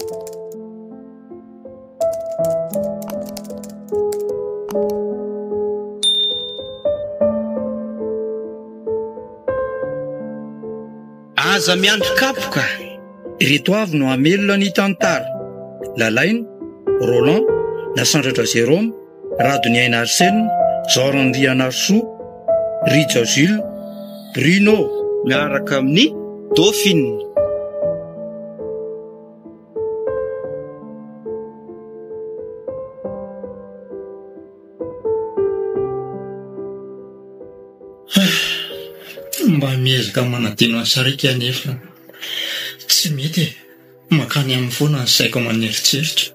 Aza miandry kapoka. Ireto avy no hamelona ny tantara. Lalaine, Roland, Nasandratra Jérôme, Radoniaina Arsène, Jean-Andriana Arsoa, Richa Jules, Bruno miaraka amin'ny Dauphine. Mba miezaka manadino asarika nefa tsy mety makany amin'ny foana ny saiko maneritseritra.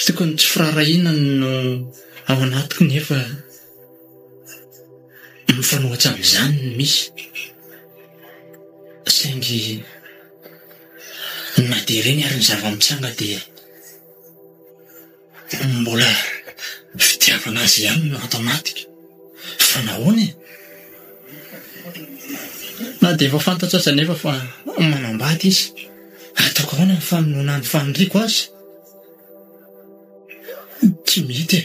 Tokony tsy firarahiana no ao anatiko nefa mifanohitra amin'izany no misy. Saingy na dia ireny ary ny zava-mitsanga dia mbola fitiavana azy ihany no ato anatika. Fa nahoana e? Na dia efa fantatra aza nefa fa manambady izy. Ataoko ahoana ny famonoana ny faniriako azy? Tsy mety e.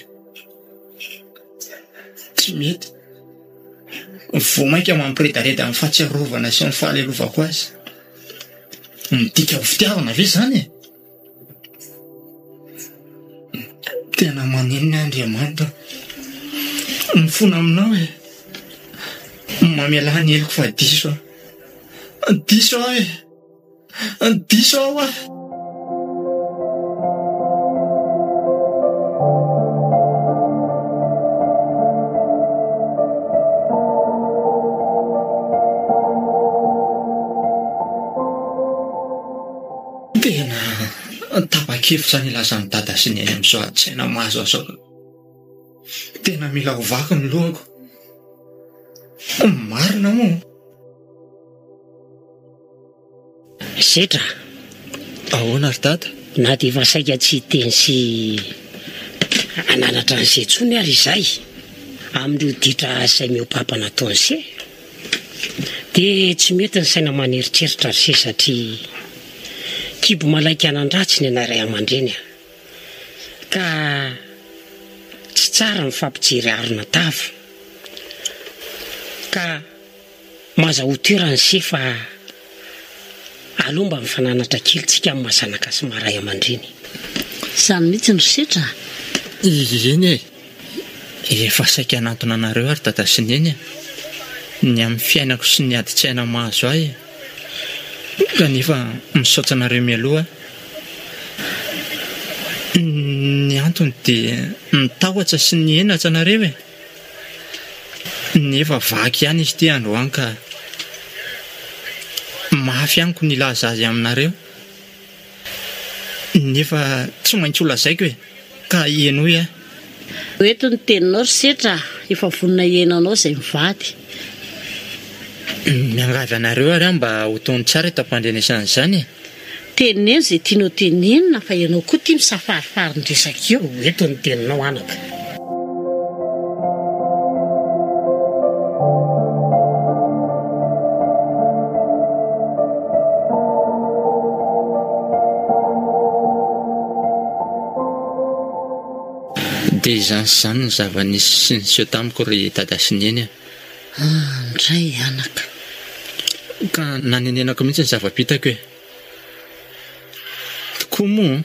Tsy mety. Vao mainka mampiredareda amin'ny fahatsiarovana sy ny fahalelovako azy. Midika ho fitiavana ve izany e? Tena manenina Andriamanitra mifona aminao e. Mamela ny heliko fa diso aho. Diso aho e. Diso aho aho. Tena tapa-kevitra ny ilazan'ny dada sy ny eny amin'izao an-tsaina mahazo azao. Tena mila ho vaky ny lohako. Marina moa. Setra. Ahoana ry dada? Na dia efa saika tsy teny sy ananatra an'izay tsony ary izay amin'ireo ditra izay miopapa nataony se. Dia tsy mety ny saina maneritreritra ry se satria kibo malaika anan-dratsy ny anaray aman-dreny ka tsy tsara ny fampijery arona tava. Ka maza ho toerany se fa alomba mifananatra kely tsika amin'ny masanaka sy maray aman-dreny. Izany mihitsy ny setra. Eny e. Efa saika anatona anareo ary dada sy neny ny amin'ny fiainako sy ny adi-tsaina mahazo ahy. Kanefa misaotra anareo mialoha. Ny antony dia nitahotra sy ny henatra anareo e. Nefa vaky ihany izy ty androany ka mafy ihanyko ny laza azy aminareo. Nefa tsy maintsy olazaiko e. Ka ienoy aho. Eto ny teninao ry setra, efa vonina ienanao izay mivady. Miangavy anareo ary mba ho tony tsara tam-pandrenesana izany e. Teneno izay tianao tenenina fa ianao koa tia misafarifary ny resaka eo. Eto ny teninao anaka. Dia izany sy izany ny zava-nisy sy niseho tamiko ry dada sy neny. Ndray anaka. Ka nanenenako mihitsy ny zava-pitako e. Tokoa moa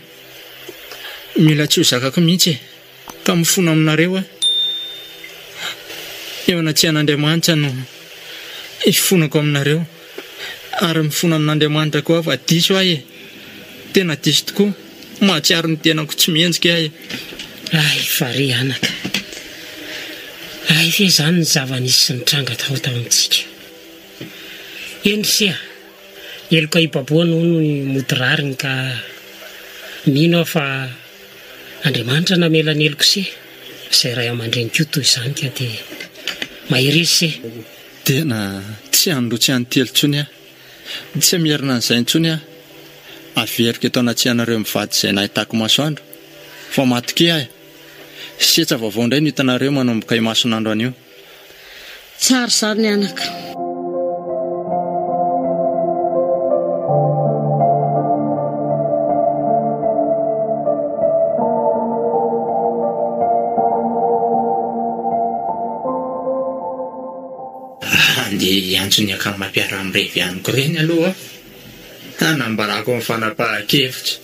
mila tsy ho zakako mihitsy e. Ka mifona aminareo aho. Eo anatsian'Andriamanitra no ifonako aminareo. Ary mifona amin'Andriamanitra koa fa diso ahy e. Tena diso tokoa. Mahatsiaro ny tenako tsy mihenzika ahy. Ay, fare anaka. Ay, fe izany ny zava-nisy sy nitranga tao tamintsika. Eny sia, eloka ipaboana no mody rariny ka mino aho fa Andriamanitra namela ny eloko se. Izay ray aman-dreny koa toy izany ka dia maheresy se. Tena tsy androtsy any telo tsony aho. Tsy mierina an'izay ntsony aho. Averiko eto anatsianareo mivady izay nahitako masoandro. Fa matoke aho. Setra vaovao indray no hitanareo manomboka imasonandro anio. Tsara izany anaka. fotsiny akany mampiara amin'irevy ihaniko ireny aloha anambarako amin'ny fanapahan-kevitra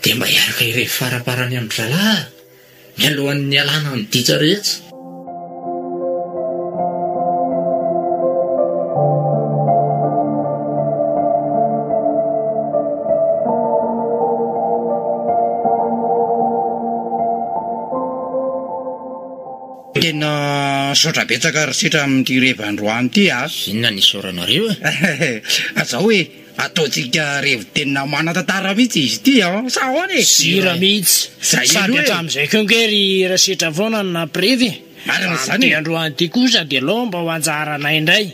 dia mba hiaraka irevy faraparany amin'ny zalahy mialohan'ny alana ny ditsa rehetra. Tena saotra betsaka ry sitra amin'ity revandroany ity a. Inona ny soranareo azao hoe ataontsika revo tena manatantara mihitsy izy ity sa ahoana e? Sira mihitsy sady hatramin'izay kongery rasitra foana no nampirevy zany androany ity kosa dia lomba ho anjaranay indray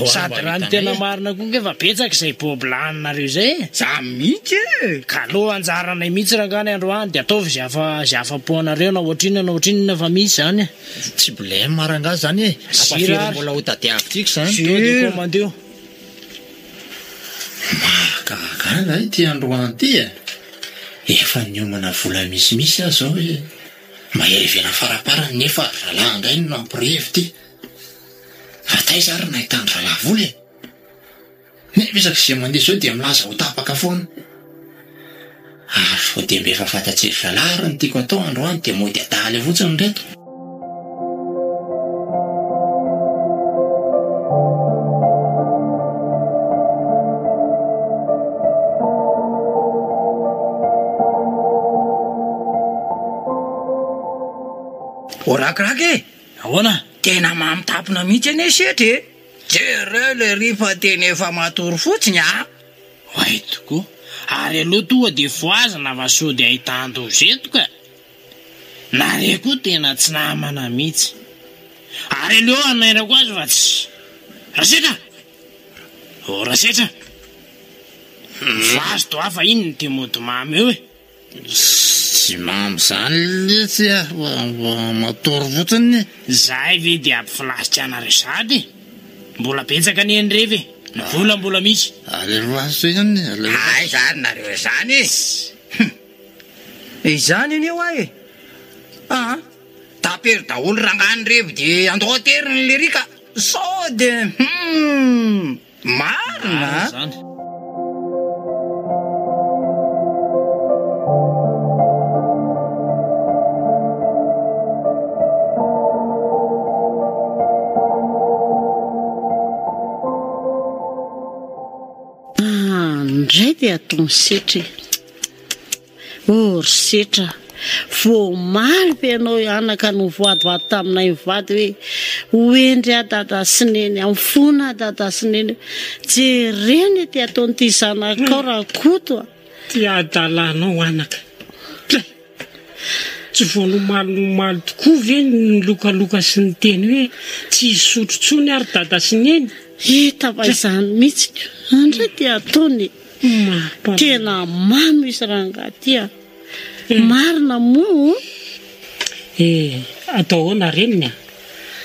sady raha ny tena marina koa ngefa betsaka izay bobilaninareo izay za mihitsy e ka aloha anjaranay mihitsy rangany androany dia ataovy zay afa-poanareo na ohatrinona fa misy zany tsy blème marangazy zany e sira mbola ho tadiavitriko zany komandeo mahakahakana ty androany ty efa niomana vola misimisy aho zao hoe maherevena faraparany nefa zalahy indray no nampirevy ty fataiza ary nahitany zalahy vola e nefa isaky zay mandeha zao dia milaza ho tapaka foana ary dia mba efa fantatsiry zalahy ary ny tiako atao androany dia mody adaly fotsiny reto. Orakiraka e ahoana tena mamitapona mihitsy ane setra e jereo le rifa teny efa matory fotsiny ay tokoa ary aloha toa dia voazana va sody ahitando zetoka nare koa tena tsy namana mihitsy ary aleo anairako azy fa tsy rasetra rasetra vazo to hafa iny ny timody mamy eo e tsy mamy zany letsy matory fotsiny zay ve dia ampifilasitra anareo sady mbola betsaka ny enyrevy vola mbola misy alevaso ihany ay zany nareo zany izany iny eo ahy tapery daholo rangany revy de andohateriny le rika sao de marina zany ndray dia ataony setra ry setra voamaly be ianao anaka no voadivady taminay mivady hoe hoendry adada sineny amin'ny fona adada sineny jereny ty ataonyity zanakao raha koto ty adalanao anaka tsy voanomaly tokoa ve ny lokaloka sy ny teny hoe tsy sotrotsony ary dada sineny hitava izany mihitsy andray ty ataony tena mamy isy rangatya marina moa atao hoana reniny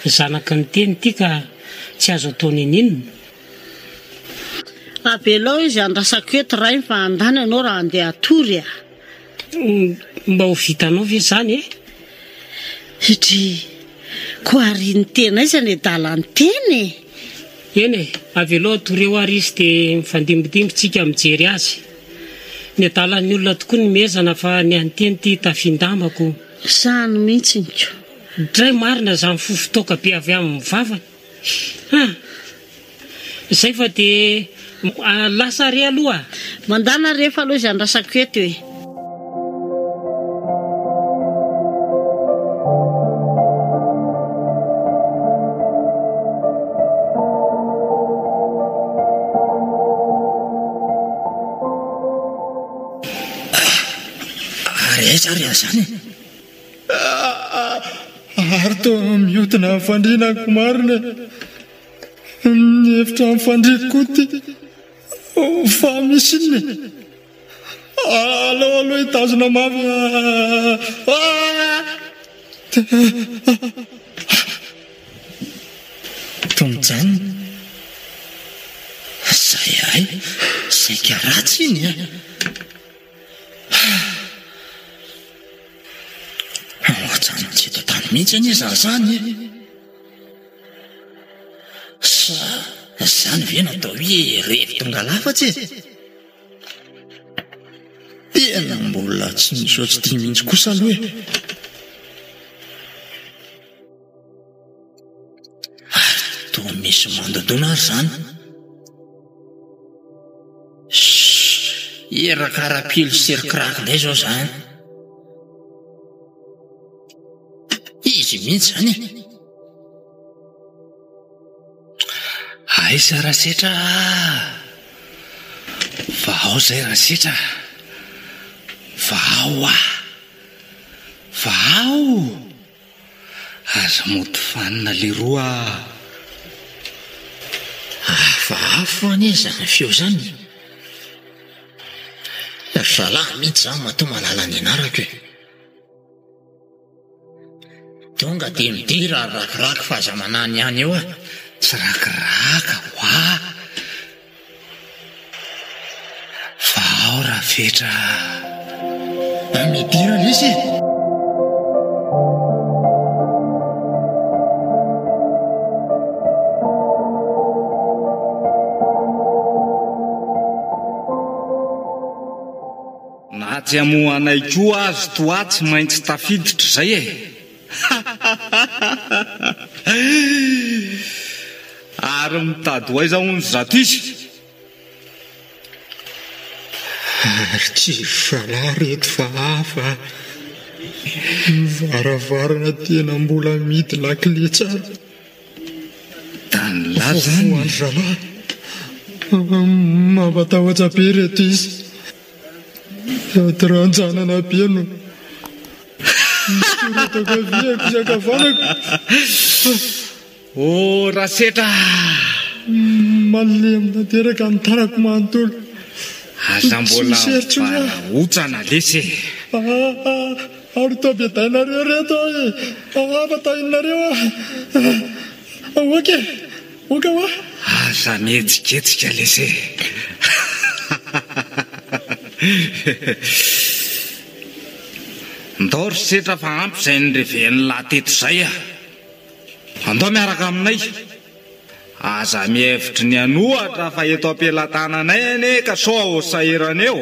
zanaka ny teny ty ka tsy azo ataony ininona abelao izy andrasako eto ray fa andany ianao raha andeha atory mba ho vitanao ve zany satria ko ary ny tena izany dalany teny eny avelao atoreo ary izy dia mifandimbidimbitsika mijery azy ny adalan'ny olona tokoa ny mezana fa ny anteny ty tafindamako zany mihitsy nko dray marina zany fofotoka be avy amin'ny mivavany zay fa dia lasa re aloha mandana rehefa aloha izy andrasako eto Zary zany ary to mihotina fandrinako marina ny efitra mifandriko ty fa misy iny aloha hitazona mavy tonjany zay ay zay ka ratsy iny tsy eto tany mihitsy any zany sa Zany ve natao hoe rehefa tonga lafatsy tena mbola tsy misaotsy tia mihitsy kosa aloha toa misy mandodona ary zany erakarapilo serikirakinday zao zany izy mihitsy zany aisa rahasetra vao zay rahasetra vao vao aza moty fanina le roa afo ane zany feo zany zalahy mihitsy zany matoa malala ny anarako e tonga de midira rakiraky fa aza manany ihany eo tsy rakiraka hoa vao raha fetra midira lesy na tsy amohanay koa azy toa tsy maintsy tafiditra zay e ary mitady ho aiza ony zato izy ary tsy valahy reto fa hafa varavarana tena mbola mity lakile tsara da ny la zany hoany zalahy mampatahotra be reto izy atranjanana piano misoratako viako isakavanako o rahasetra malemy nateraka nitarako manontolo aza mbola mibarahotsana lesy ary toabedainareo reto afatahinareo oke oka hoa aza mihetsiketsika lesy ndao ry setra fa ampy zay nyreveny lateto zay andao miaraka aminay aza mihevitry ny anohatra fa eto ampelantananay ane ka so sairana eo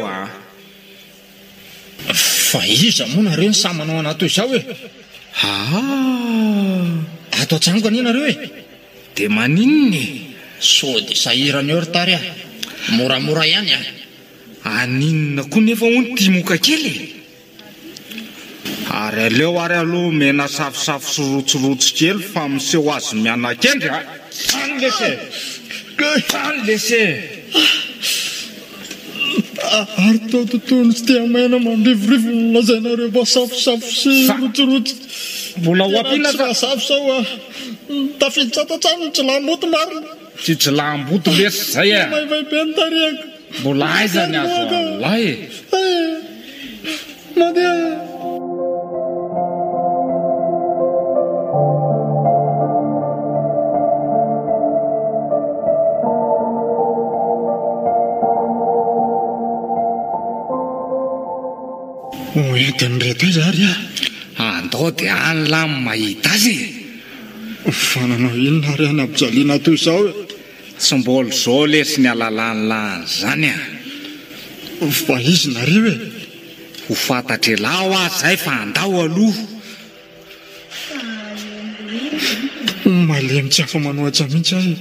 fa iza moa nareo ny samanao anato izao e ato an-tranoko ani nareo e de maninony so de sahirana eo ry tary moramora ihany aninona koa nefa hony timoka kely ary aleo ary aloha mena safosafo sy rotsorotsy kely fa miseho azy mianakendry tany lesy ary tao tontolo tsy tia maina mandrivorivo nolazainareo mba safosafo sy rotsorotsy mbola ho ampina safo sao tafiditsatatrano tsy lamboto marina tsy tsy lamboto lesy zay maivaibe ny tariako mbola aizany azo alay mandeha oentiny reto izy ary andao de any lamy mahita azy fananao inona ary any ampijaliana toy izao tsy mbolo zao lesy ny alalanylany zany fa izy nareo ho fantatry lao azy zay fa andao aloha malemy tsy afa manoatra mihitsy ahy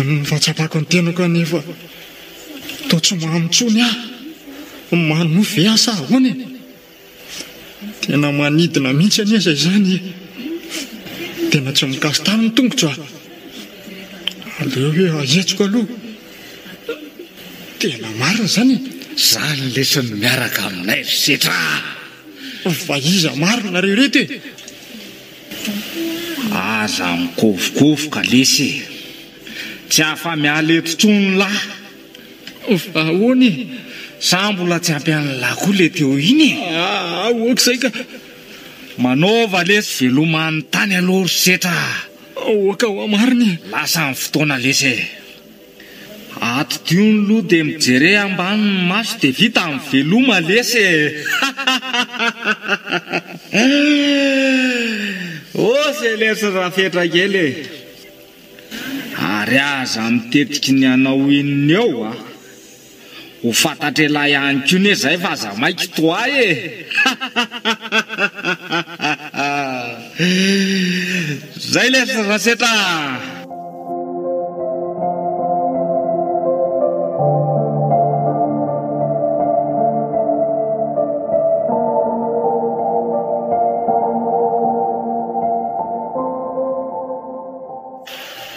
nyfatsapako ny tenako anefa tao tsy mahamitsony manove asa ahony tena manidina mihitsy anezay zany tena tsy mikasitany ny tongotra aleo hoe ahetsiko aloha tena marina zany zany lesiny miaraka aminay ry setra fa iza marina reo reto aza mikovokovoka lesy tsy afa mialetotsony lahy fa hony sa mbola tsy ampian'ny lahy koa le teo iny oka zay ka manaova lesy veloman'ny tany aloha ry setra oka ho mariny lasa ny fotoana lesy ato diony loha de mijere ambany ny maso de vita amin'ny veloma lesy o se lesy raha fetra kely ary aza mitetriky ny anao inony eo ho fantatry lahy ihany koa ne zay fa aza maiky toay zay le rasetra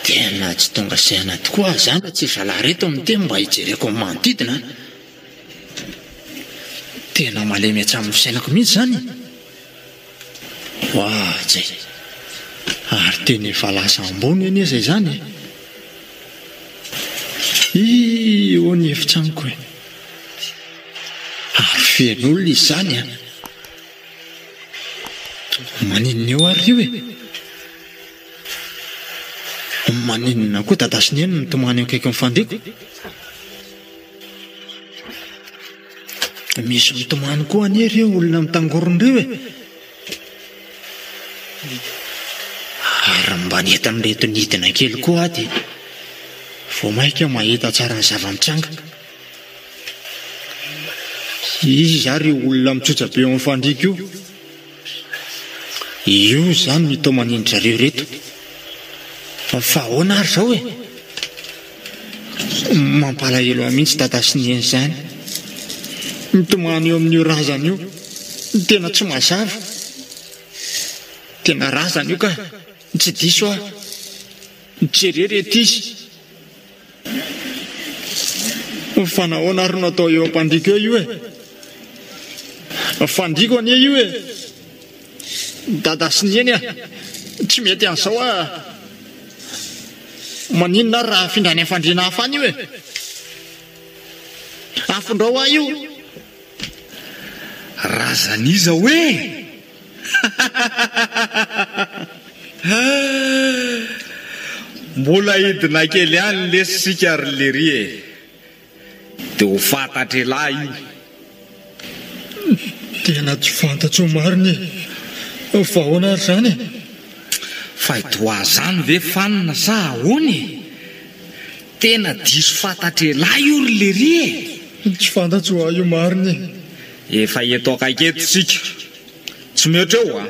tena tsy tonga saina tokoa zany tsy zalareto am'teny mba hijereko amin'ny manodidina tena malemy atsamin'ny fisainako mihitsy zany zay ary teny efa lasa ambony eny zay zany io ny efitraniko ary fen'olona izy zany maninona eo ary io maninona koa dadasineny nitomany akaiky mifandriko misy mitomany koa anery eo olona mitangorondreo ary mba nentan'reto nidina kely koa ady vao maika mahita tsara ny zava-mitranga izy ary olona mitsotsa be eo mifandriko io zany mitomanindry zareo reto fa ahoana ary zao mampalahelo mihitsy dadasineny zany mitomany eo amin'io razana io tena tsy mazava tena razana io ka tsy diso jererety izy fa nahoana ary natao eo ampandriko eo io fandriko anie io dadasineny tsy mety an'izao maninona ary raha findrany afandriana hafa any io afondrao io razaniza mbola hidina kely any lesisika ary lery dia ho fantatry lahy io tena tsy fantatro mariny fa ahoana ary zany fa itoa zany ve fanina sa ahoany tena diso fantatry lahy io ry lery tsy fantatro io mariny efa eto akaiketo sika tsy mehatra eo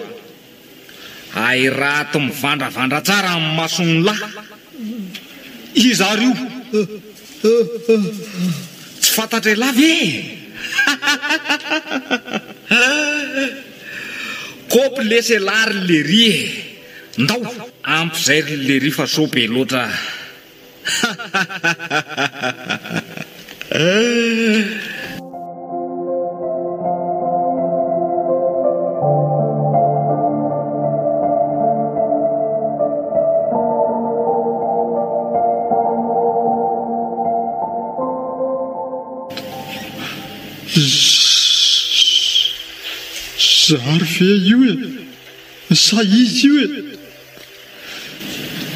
ay rato mivandravandra tsara amin'ny masony lahy izary io tsy fantatry lahy ve kopy lesy lary lery ndao ampizay ry lery fa sobe loatra zary fe io sa izy io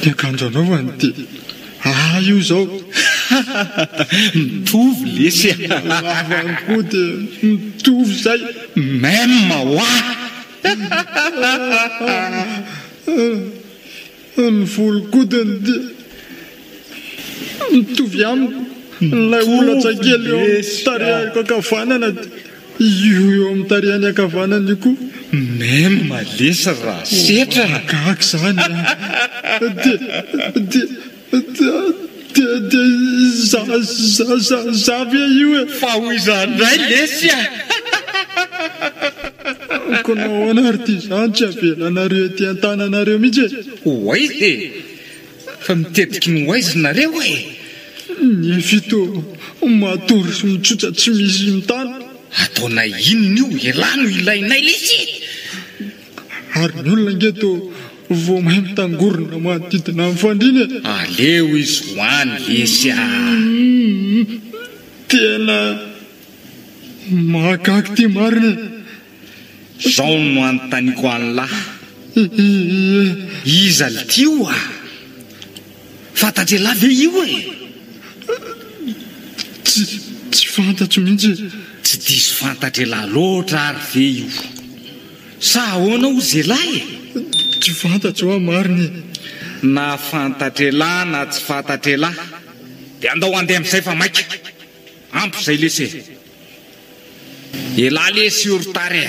ny akanjo anaovany dia io zao mitovy lesy avany koa dia mitovy zay même hoa ny volokodiny dia mitovy amiko nilay olatsakely eo tarehako ankavanana io eo amin'ny tarehany ankavanany koa même lesy raha setra gaky zany zavy io fa ho izandray lesy ko nahoana ary ty zany tsy avelanareo ety an-tananareo mihitsy oaizy fa mitetiky ny oaizinareo ny fito matory sy mitsotsa tsy misy mitana ataona inona io elano ilainay lesy ary ny olona ngeto vao mahay mitangorona manodidina mifandriny aleo izy hoany lesy tena mahagaky ty marina zao no anontaniko any lahy iza le tio fantatry lahy ve io tsy fantatro mihitsy tsy diso fantatry lahy loatra ary ve io sa ahoana ho ze lahy tsy fantatro mariny na fantatrelahy na tsy fantatrelahy dia andao andeha amin'izay fa maika ampy izay lese elahy lesy orotary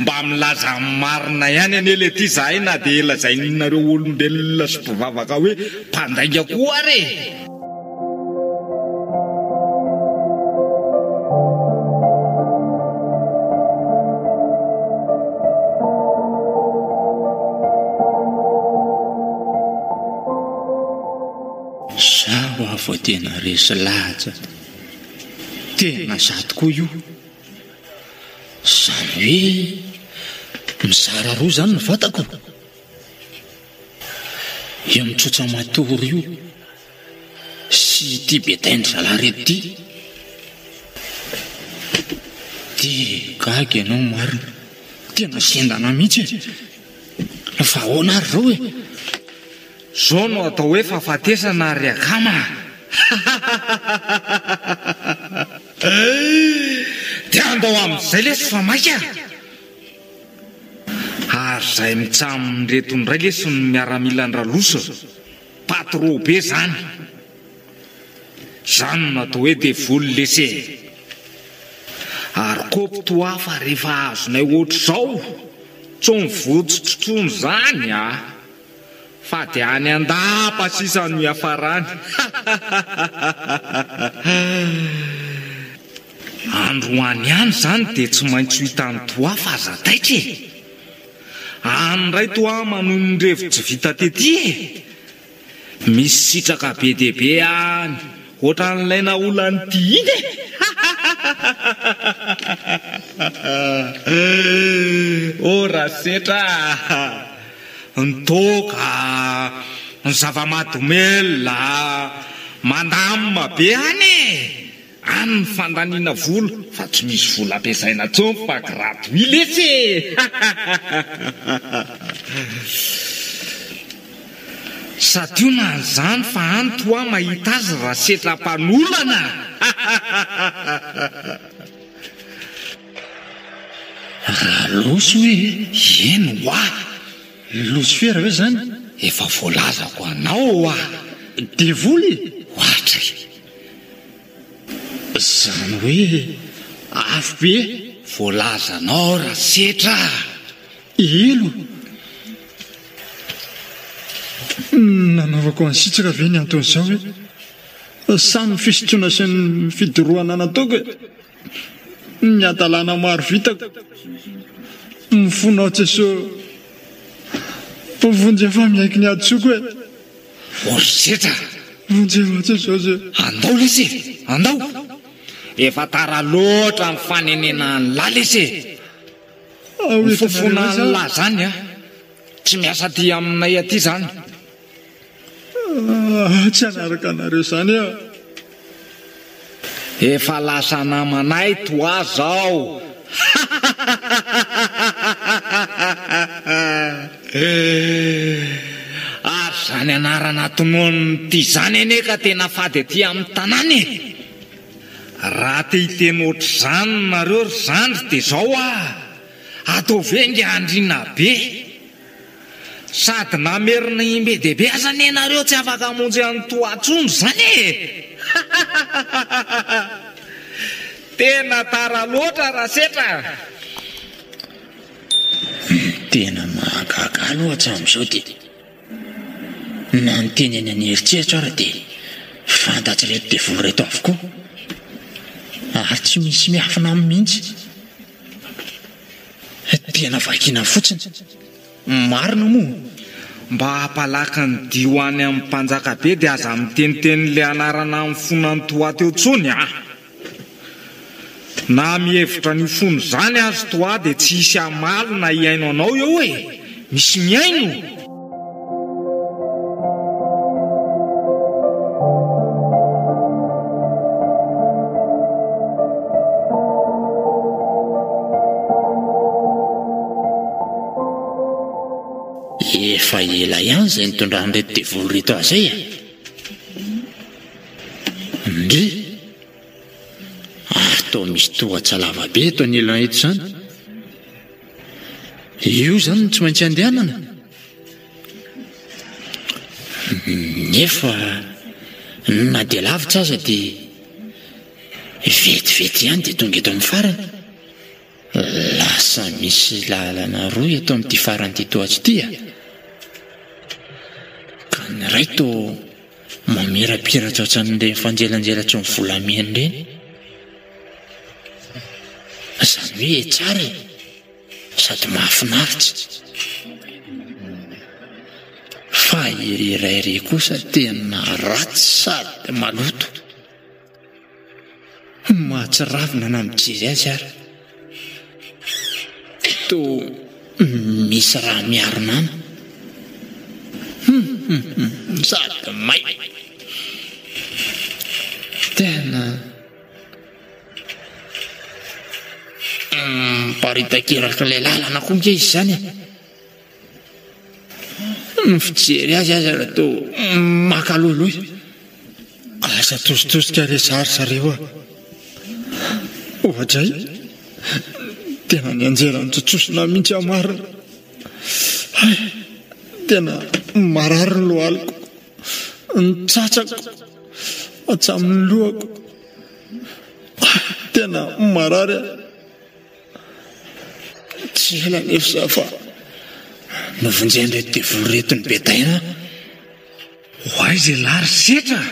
mba milaza marina ihany ane le ty zahay na dia elazainareo olombelona sy mpivavaka hoe mpandainga koa re zaho avo tena resy laja tena zato koa io zany hoe mizara roa zany ny vatako io mitsotsa matory io sy ty betaindry zalareto ty dia gagy ianao marina tena sendana mihitsy fa ahoana ary rao zao no atao hoe fahafatesana ary akama dia andao amin'izay lesy fa maika ary zay mitsamin'reto ndray lesy ny miaramilan-draloso patro be zany no atao hoe devoly lese ary kopto hafa rehefa azonay ohatr' zao tsony votsotsotrony zany fa dia any andapa sisa ny afarany androany ihany zany dia tsy maintsy hitany toa fa azataitra anyray toa manohy ny revitsy vita tety misy sitraka be dehibe any ohatra n'laina olany ty iny ora setra nitoka ny zava-madomelona mandamina be any ny fandaniana volo fa tsy misy vola ampiasaina tsony fa gratuit lesy satria na zany fa any toa mahita azy raha setra mpanolana raha loso hoe eno hoa losofera hoe zany efa voalazako anao devoly ohatra zany hoe afo be voalazanao raha setra elo nanaovako ansitsaka ve ny anton'izao hoe samy fisotroana sy ny fidorohana nataoko ny adalàna maro vitako mifonao tseso vonjy fa miaiky ny adsoko setra vonjytseso andao lesy andao efa tara loatra ny fanenena ny la lesy fofona ny la zany tsy miasa ty aminay aty zany tsy anaraka anareo zany efa lasa namanay toa zao ary zany anarana tonoany ty zany ane ka tena fady aty amin'ny tanàny raha te hiteny ohatr' zany nareo ry zandry dia zao atao vengy andrina be sady namerina imbe dehibe azany ianareo tsy afaka amonjy any toatsony zany tena tara loatra raha setra tena mahagaga loatra amin'izao dia na ny teny any any heritreritra ara dia fantatsy reto devoly reto avokoa ary tsy misy miafina amin'ny mihitsy tena vakina fotsiny marina moa mba hampalaka ny dio any amin'ny mpanjaka be dia aza miteniteny le anarana amin'ny fonany toa teo tsony na mihevitra ny fono zany azy toa dia tsy hisy amalo na hiaino anao eo hoe misy miaino efa ela ihany zay nitondranyreto devoly reto azay ndre atao misy tohatsalava be eto an'elan eto zany io zany tsy maintsy andehanana nefa na dia lavitra aza dia vetivety ihany dia tonga eto amin'ny farany. Lasa misy lalana roa eto amin'ity faranyity toatsy ity a. Ka ny ray to mamirapiratra ohatran'ilay fanjelanjelatry ny volamena ireny. Izany hoe tsara sady mahafinaritra. Fa irairay kosa tena ratsy sady maloto. Mahatsiravina na mijery azy ary. To misy raha miarina ana. Sady may. Tena paritakiraka ilay lalana koa nge izy zany. Ny fijery azy raha to makaloloha. Asa tositosika ilay zarizareo a. Ohatra tena ny anjerany tsotsosina mihitsy amarina. Tena marary ny lohaliko, ny tsatsako atsamin'ny lohako. Tena marary. Tsy ela nefa zafa novonjendreto dia voreto ny betaina. Hoay zay lary setra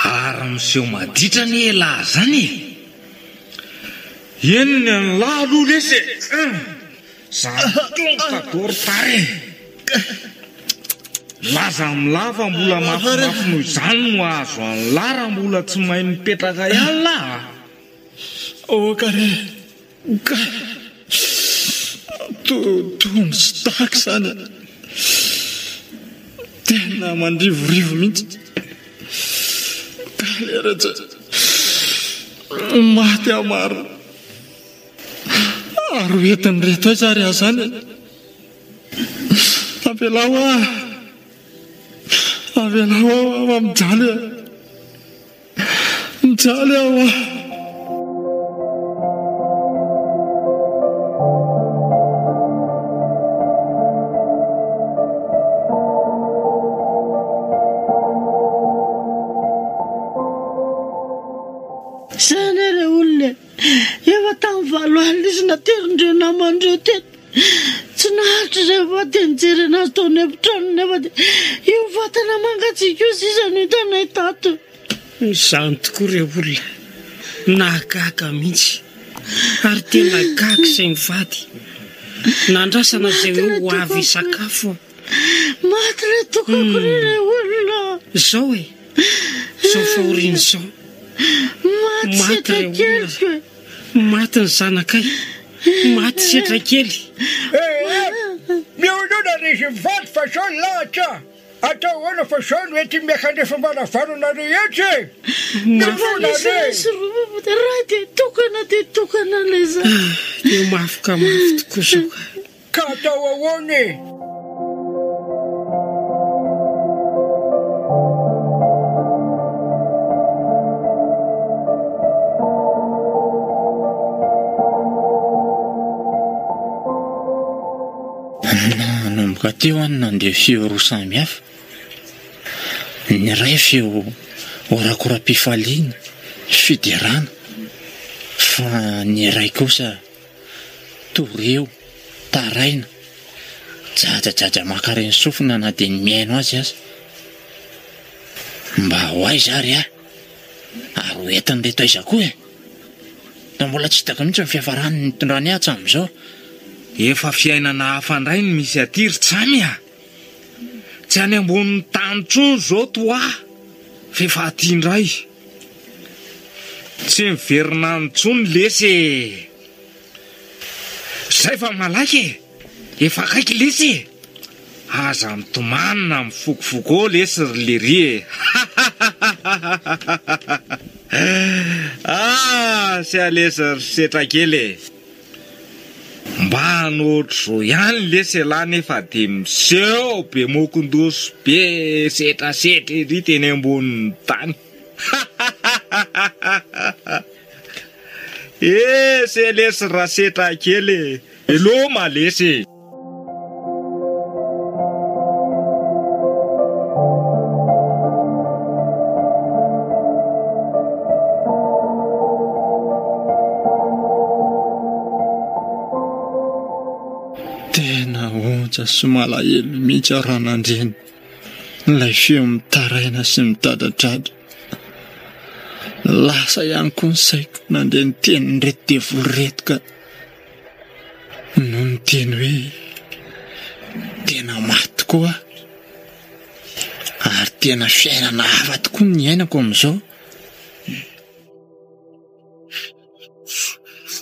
ary miseho maditra ny ela zany. Enony ny lalo lese zatonkadory tare. Laza milava mbola mafimafy noho izany no azo any lara mbola tsy mahay mipetraka ihany laha. Kare tony sy tahaka zany. Tena mandrivorivo mihitsy. Kaleratra maty amaro. Ary entiny reto azy ary azany. Avelao aho mijaly aho. Zany re olona efa tamin'ny valo alina izy naterindreo namandreo teto. Tsy naharitra rehefa tenjery anazy tao ny efitrano nefa dia io vatana mangatsiaka io sisany hitanay tato. Izany tokoa re olona, nahagaga mihitsy ary tena gaga izay mivady. Nandrasana izay hoe ho avy sakafo. Maty re tokako re olona. Zao zao fahoriana zao. Maty setra keliko e. Maty ny zanakay. Maty setra kely. Mihaonona rehefa mivady fa sao lahatra. Atao hoana fa sao no ety miakandefa mbanavanona rehetra e. Raha dia tokana ilay zany. Io mafy ka mafy tokoa zao. Ka atao ahoana e. Nanomboka teo any nandeha feo roa samy hafa. Ny ray feo orakoram-pifaliana, fidirana. Fa ny ray kosa toreo, taraina, jajajaja makareny sofina na dia ny miaino azy aza. Mba ho aiza ary ary ho entiny reto aiza koa e. Da mbola tsy hitako mihitsy ny fiafarany nitondrany hatramin'izao. Efa fiainana hafandray ny misy aty ry tsamy a. Tsy any ambonin'ny tany tsony zao toa fefa aty indray. Tsy miverina ny tsony lesy. Zay fa malaky efa akaiky lesy. Aza mitomanina mifokofoko lesy ry lery sy alesy ry setra kely. Mba hanotro zao ihany lesy lahy nefa dia miseho be mokondoso be setrasetra ry teny ambonin'ny tany. Se lesy raha setra kely. Elo malesy. maninja sy malahelo mihitsy ranandreny ilay feo mitaraina sy mitadradradra. Lasa ihany koa ny saiko nandray ny teniny reto devoly reto ka noho ny teny hoe tena maty koa ary tena fiainana hafa tokoa ny ainako amin'izao.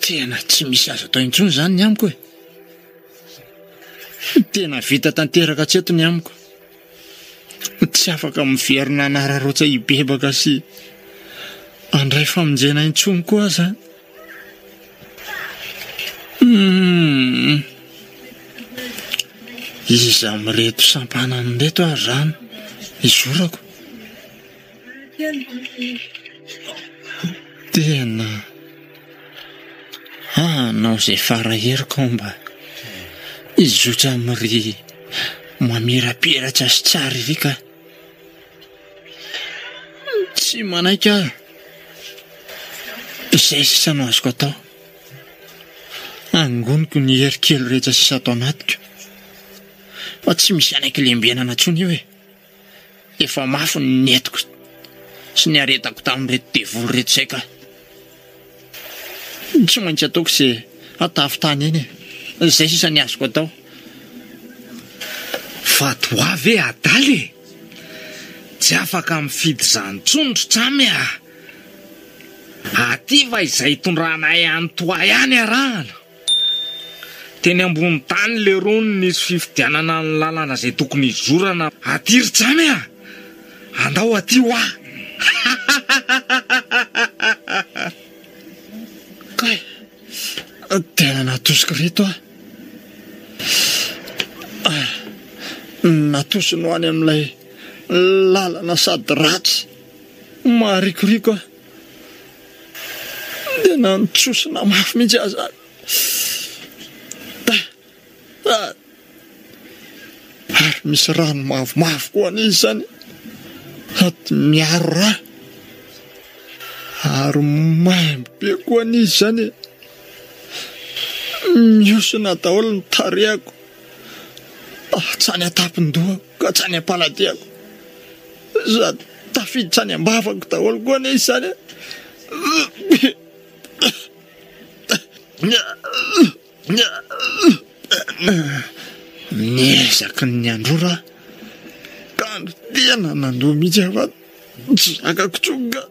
Tena tsy misy azo atao intsony izany ny amiko e. Tena vita tanteraka tsy eto ny amiko. Tsy afaka miverina anararoatsa hibebaka sy andray famonjena intsony koa zany. Iza mireto sampanany reto ary zany izorako. Tena nao izay faraheriko mba izotra amin'ry mamirapiratra sy tsara iry ka tsy manaika izay sisa no azoko atao. Angoniko ny herikely rehetra sisa atao anatiko fa tsy misy anaiky lembenana intsony io e. Efa mafy ny netiko sy ny aretako tamin'ireto devoly reto izay ka tsy maintsy ataoko izay atafitany eny e. Izay sisa ny azoko atao. Fa toavy adaly e, tsy afaka mifidy izany tsondro tramy a. Aty va izay tondrahanay any toa ihany arahana. Teny ambony tany le rony nisy fifidianana ny lalana izay tokony izorana aty ry tramy a. Andao aty ho a. Kay, tena natosiko reto a. Natosino any amin'ilay lalana sady ratsy maharikoriko a. Tena nitsosina mafy mihitsy aza. Ary misy rano mavomavo koa an'izy zany. Sady miaro raha ary maimbo be koa an'izy zany. Miosona daholo ny tarehako. Tsany atapin-doha ka tsany am-paladiako. Sady tafidy tsany ambavako daholo koa an'izy zany. Niezaky ny androra ka tena nandoha mihitsy afa tsy zakako tsonga.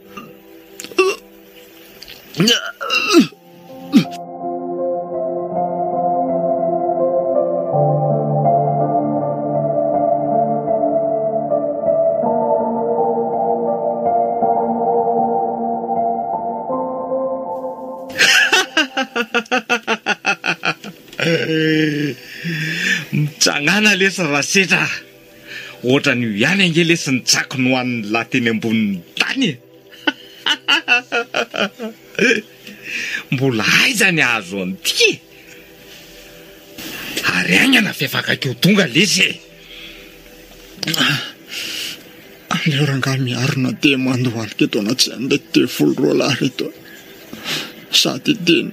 Mitsangana lesa rasetra. Ohatra ny ihany ange lesy ny tsako no an'ny lateny ambonin'ny tany. Mbola aiza ny azo an'ity. Ary aingana fefakakeo tonga lesy. Aleo rangahy miarona dia mandohalika eto anaty an'ilay devoly roa lahy reto. Sady teny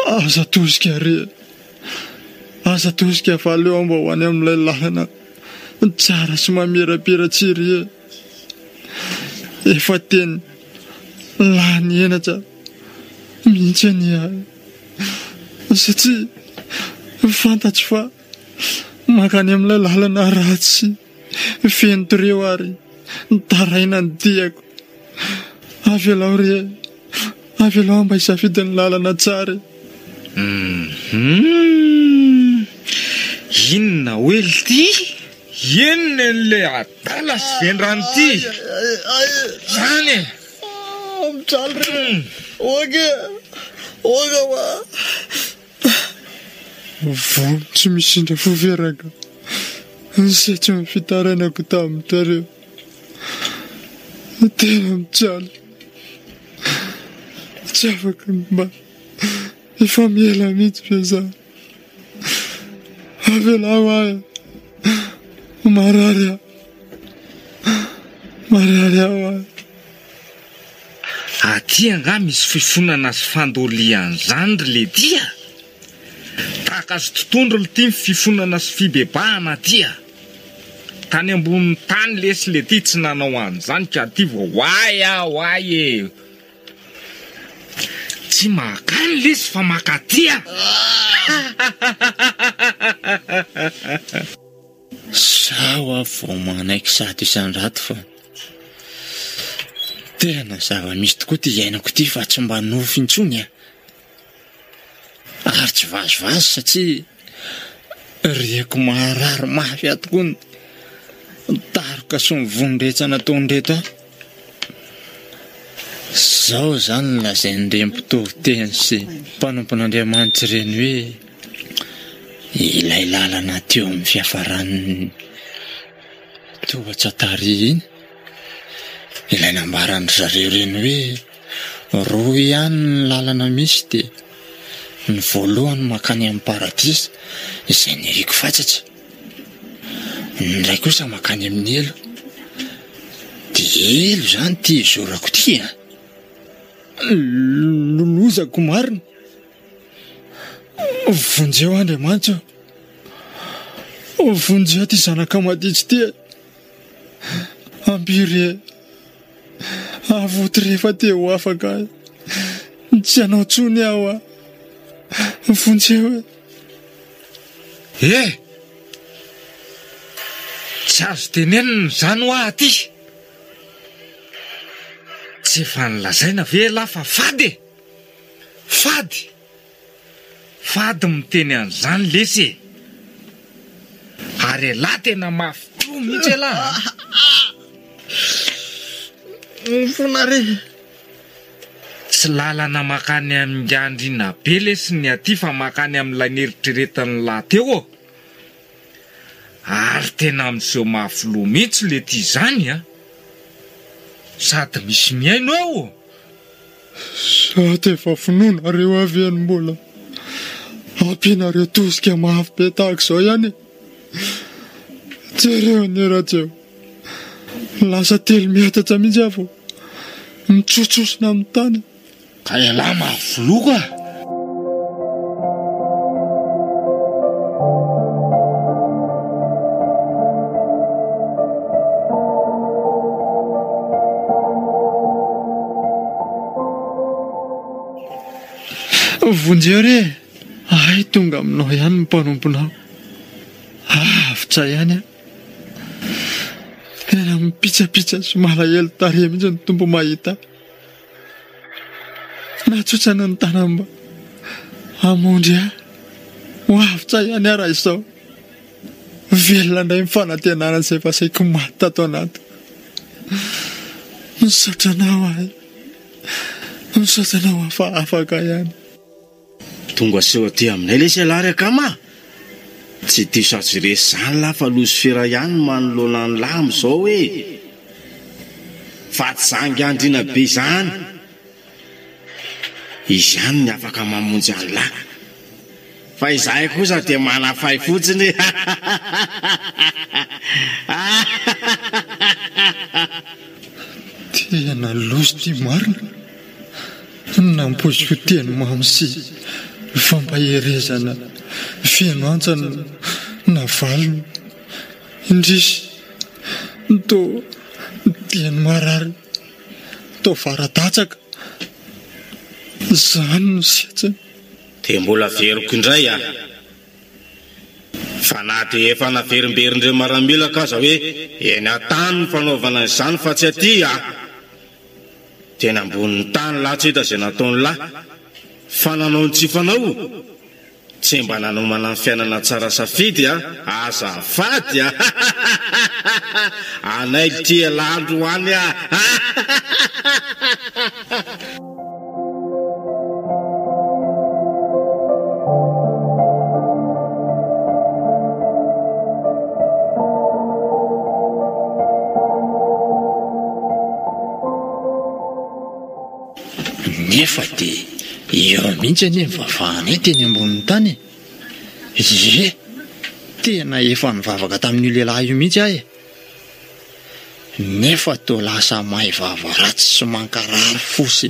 aza tosika re. Aza tosika fa aleo mba ho any amin'ilay lalana tsara sy mamirapiratsiry e. Efa teny lany enatra mihitsy any ahy. Satria fantatro fa makany amin'ilay lalana ratsy feno toreo ary nitaraina ny diako. Avelao re, avelao mba hisafidy ny lalana tsara. Inona oely ty? Inona n'le adala sy vendrano ty? Zany e. Mijaly re. Oga wa. Vono tsy misindra foveraka. Izay tsy mifitarainako tamin'tareo. Tena mijaly. Tsy afaka mba efa miela mihitsy be za. Avelao ahy. Marary aho ahy. Aty anga misy fifonana sy fandolian' zany ry le dia. betsaka azy totondro ty ny fifonana sy fibebahana tya tany ambony tany lesy le ty tsy nanao an'izany ka ty vao hoay e tsy makany lesy fa makatya Sao vao manaiky sato isan-drato fa tena zava-misy tokoa ty iainako ty fa tsy mba nofo intsony ary tsy vazovazo satria rieko maharary mafy tokoa ny taroka sy ny vonindretra nataondreto zao zany lazainy rem-pitoviteny sy mpanompon'Andriamanitra reny hoe ilay lalana teo amin'ny fiafaran'ny tohatra tary iny ilay nambarany zareo reny hoe roa ihany ny lalana misy dia ny voalohany makany amin'ny paradisa izay niriko fatsatra ny ray kosa makany amin'ny elo dia elo zany ty izorako ty lolozako marina vonjeo Andriamanitra vonjeo ty zanaka maditsy ty ambiry avoty rehefa te ho afaka tsy anao tsony aho vonjeo tsy azo tenenina zany ho aty tsy efa nilazaina ve lafa fady miteny an'izany lesy ary la tena mafito mihitsy la fonare tsy lalana makany amin'ny andriana be lesy ny aty fa makany amin'ilay neritreretan'ny lahy teo ary tena amin'izao mafilo mihitsy le ty zany sady misy miaino ao sady efa finoanareo avy any mbola ampianareo tosika mafy be tahaka izao ihany jereo ny ratseo lasa telo miatatra mihitsy avy mitsotsosona amin'ny tany ka ela mafiloko vonjeo re ay tonga aminao ihany ny mpanomponao avitra ihany tena mipitsapitsa sy malahelo tare mihitsy ny tompo mahita natsotsana ny tanamba amondry ho avitra ihany raha izao velona indray mifanantenana izay fa saiko maty tato anaty misotranao afa afaka ihany tonga seho aty aminay lesy alary akama tsy ty satsy resy zany lafa losifera ihany manoloana ny lamy zao hoe fa tsy zangy andriana be zany izy ihany ny afaka mamonjy any lahy fa izahay kosa dia manafay fotsiny tena loso ty marina nampoiziko teny mamy sy fampaherezana feno antsany navaliny indrisy to teny marary to varadatsaka zany no siatsany dia mbola veriko indray fa na dia efa naverimberindre maramila kaza hoe eny an-tany ny fanaovana izany fa tsy aty tena ambonin'ny tany latsy hita izay nataony lahy fa nanao ny tsy fanao tsy mba nanomana ny fiainana tsara safidy azafady anay tia landro any nefa dia eo mihitsy any mivavahana teny ambonin'ny tany tena efa nivavaka tamin'io lehilahy io mihitsy ahy nefa toa lasa mahay vava ratsy sy mankarary fosy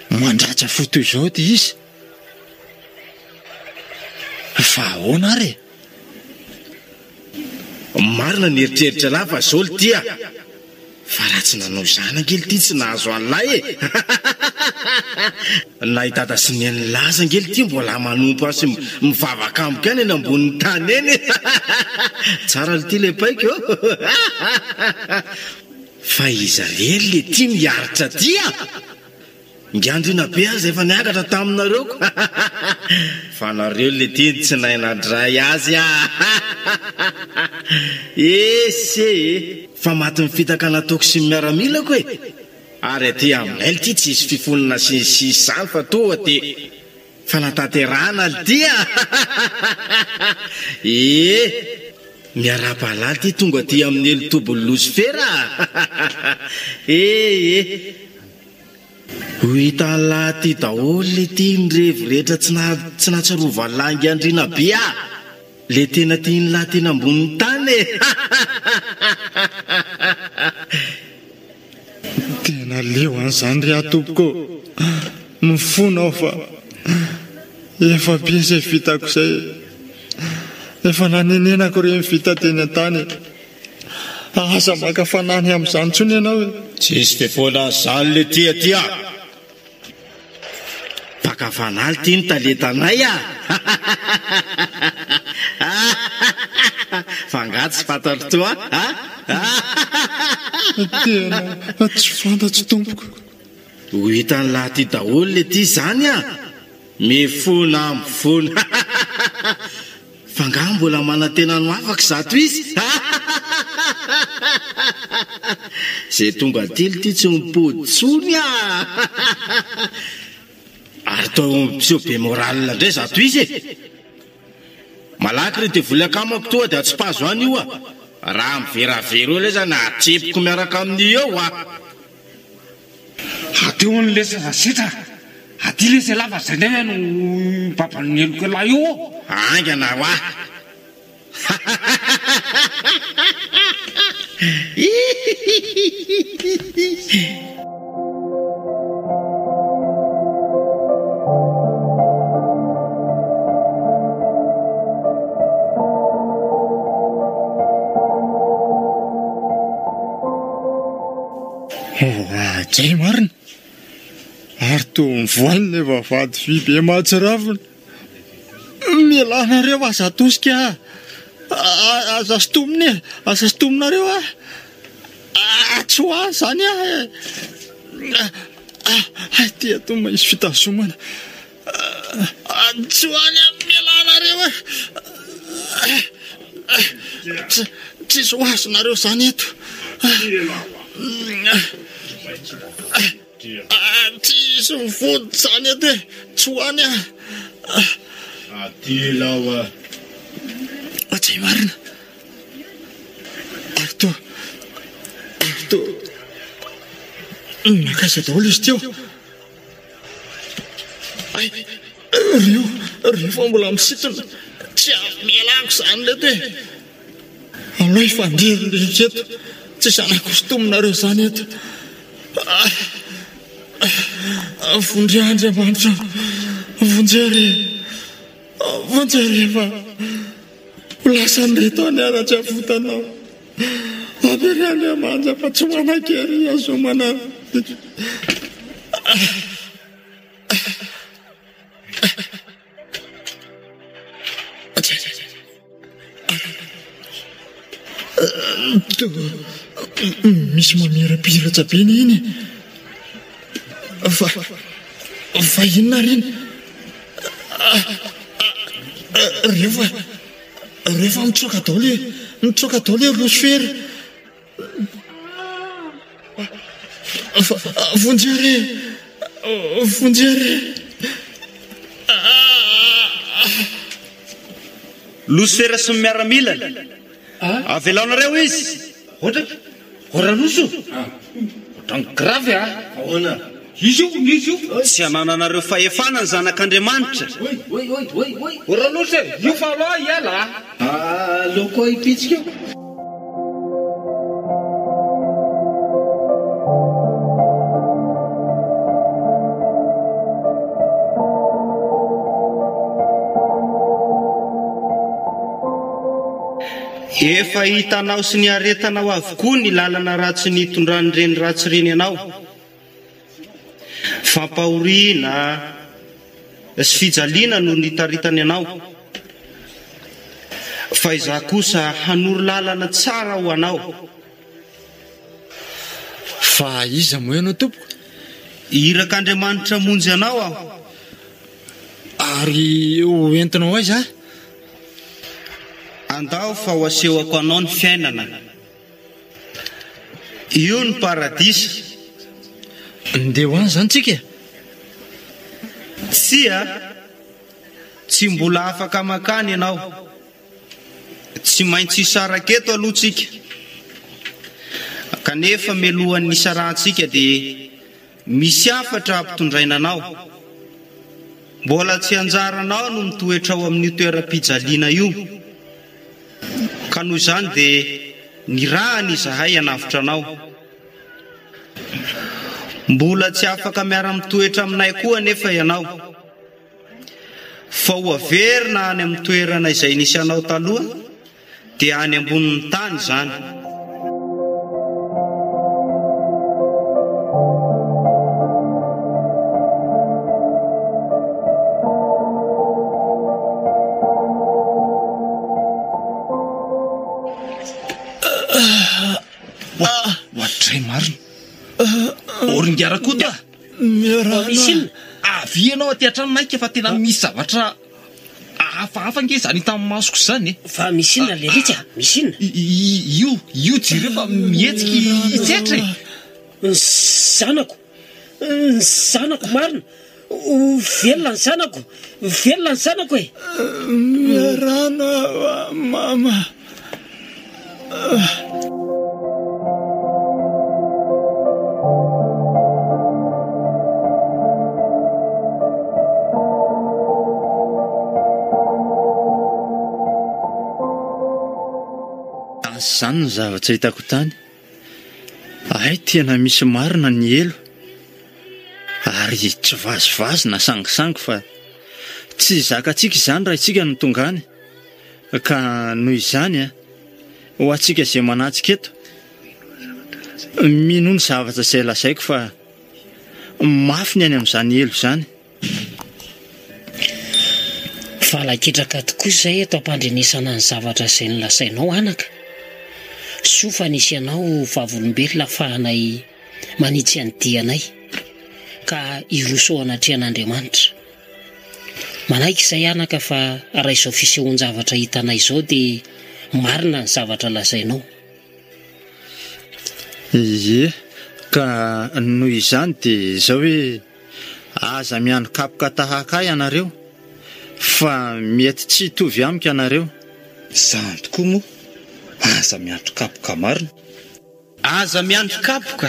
mandratsa foto izao ty izy fa ahoana ary marina ny eritreritra lafa zaoly tia fa raha tsy nanao zana angely ty tsy nahazo an'lay e nahitata sy ny any laza angely ty mbola manompo asy mivavaka amiko any eny ambonin'ny tany eny tsara le ty le paika eo fa iza rery le ty miaritra tia ngiandrina be azy efa niakatra taminareoko fa nareo le ty tsy nainadray azy ese fa maty mifitaka nataoko sy miaramilako e ary aty aminay le ty tsy isy fifonina sinsisy zany fa toa ty fa nataterana le tya miara-palaly ty tonga ty amin'ny elo tobony losifera ho hitan'lahy ty daholo le ty nyrevo rehetra tsy natsarovan'ny langy andrina be le tena tiany lahy tena ambonin'ny tany tena leo an'izany ry atopoko mifonao fa efa be zay vitako zay efa nanenenako re mivita teny an-tany aza maka fanany amin'izany tsony ianao e tsisy fifoana zany le tia baka fanaly ty ny taletanay fangatsy fantatro toa tena tsy fantatsy tompoko ho hitan'ny lahy ty daholo le ty zany mifona mifona fangah mbola manantena no afaka zato izy zay tonga tily ty tsy mipoditsony ary tao mpiseho be moralina ndray zato izy malaky re ty voly akamako toa dia tsy pazo any io raha miveravery eo le zany atsepoko miaraka amin'ny eo ateo n'le sasasitra aty le se lava zay ndray no papan'ny eloko lahy io angana ho jay marina ary to mivoany le vavady vy be mahatsiravina mialanareo aza atosika aza stominareo tsy ho ahy zany ty ato mahisy fitazomana tsy ho any mialanareo tsisy ho azonareo zany eto tsisy mivody zany eto tsy ho any atylawa atsay marina ary to nakaiza daholo izy teo reo fa mbola misitona tsy avy mialako zany le te aloha ifandrery rehetra eto tsy zanakositominareo zany eto vondry andriamanitra vonjery fa lasan'reto any aratsy avotanao apery andriamanja fa tsy manakery azomana misy mamirapiratra beny iny fa inona reny rehefa mitsoka daholo losifera vonjere losifera sy ny miaramilana avelaonareo izy oranoso ohatrany gravy ahoana izy io tsy anananareo fahefanany zanak'Andriamanitra oranoso io fa aloha iala loko ipitsika efa hitanao sy ny aretanao avokoa ny lalana ratsy ny tondran'ireny ratsy reny ianao, fampahoriana sy fijaliana no nitaritany ianao, fa izaho kosa hanoro lalana tsara ho anao. Fa iza moa ianao tompoko? Irak'Andriamanitra monjy anao aho. Ary hoentinao aiza? Andao fa ho asehoko anao ny fiainana. Io ny paradisa. Ndeha ho any zany tsika? Tsy mbola afaka makany ianao. Tsy maintsy isaraketo aloha tsika. Kanefa melohan'ny isarantsika dia misy afatra ampitondraina anao. Mbola tsy anjaranao no mitoetra ao amin'ny toeram-pijaliana io. Ka noho izany dia ny rahany izahay hanavitra anao. Mbola tsy afaka miara mitoetra aminay koa nefa ianao. Fa ho averina any amin'ny toerana izay nisy anao taloha dia any ambonin'ny tany izany. Ohatray marina. Oringarakota. Misinona. Avy ianao aty an-tranonaika fa tena misy zavatra hafahafa nge zany tamin'ny masoko izany. Fa misinona le ritsy a, misinona. Io jire fa mihetsiky itsetra. Ny zanako marina. Velona ny zanako. Velona ny zanako e. Miarana mama. Zany ny zavatra hitako tany. Ay, tena misy marina ny elo. Ary tsy vazivazy na sangisangy fa tsy zakatsika izany raha itsika no tongany. Ka noho izany ho atsika izay manatsika eto, mino ny zavatra izay lazaiko fa mafy ny any amin'izany elo izany. Valakitraka tokoa izay eto ampandrenesana ny zavatra izay nolazainao anaka. Sofa nisy ianao vavolombelona ahafahanay manitsy andianay ka iroso anatry an'Andriamanitra. Manaiky izay anaka fa raha izao fisehoan-javatra hitanay izao dia marina ny zavatra lazainao. Ie, ka noho izany dia izao hoe aza miano kapoka tahaka ahy ianareo fa mety tsy hitovy amiko ianareo. Izany tokoa moa. Aza miandro kapoka marina. Aza miandro kapoka.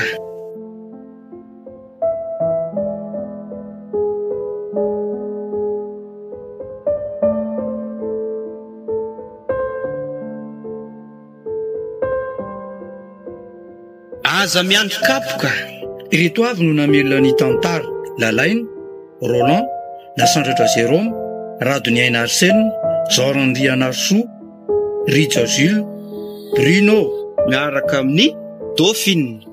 Aza miandro kapoka. Ireto avy no namelona ny tantara: Lalaine, Roland, Nasandratra Jérôme, Radoniaina Arsène, Jean-Andriana Arsoa, Rija Jules, Bruno, miaraka amin'ny Dauphine.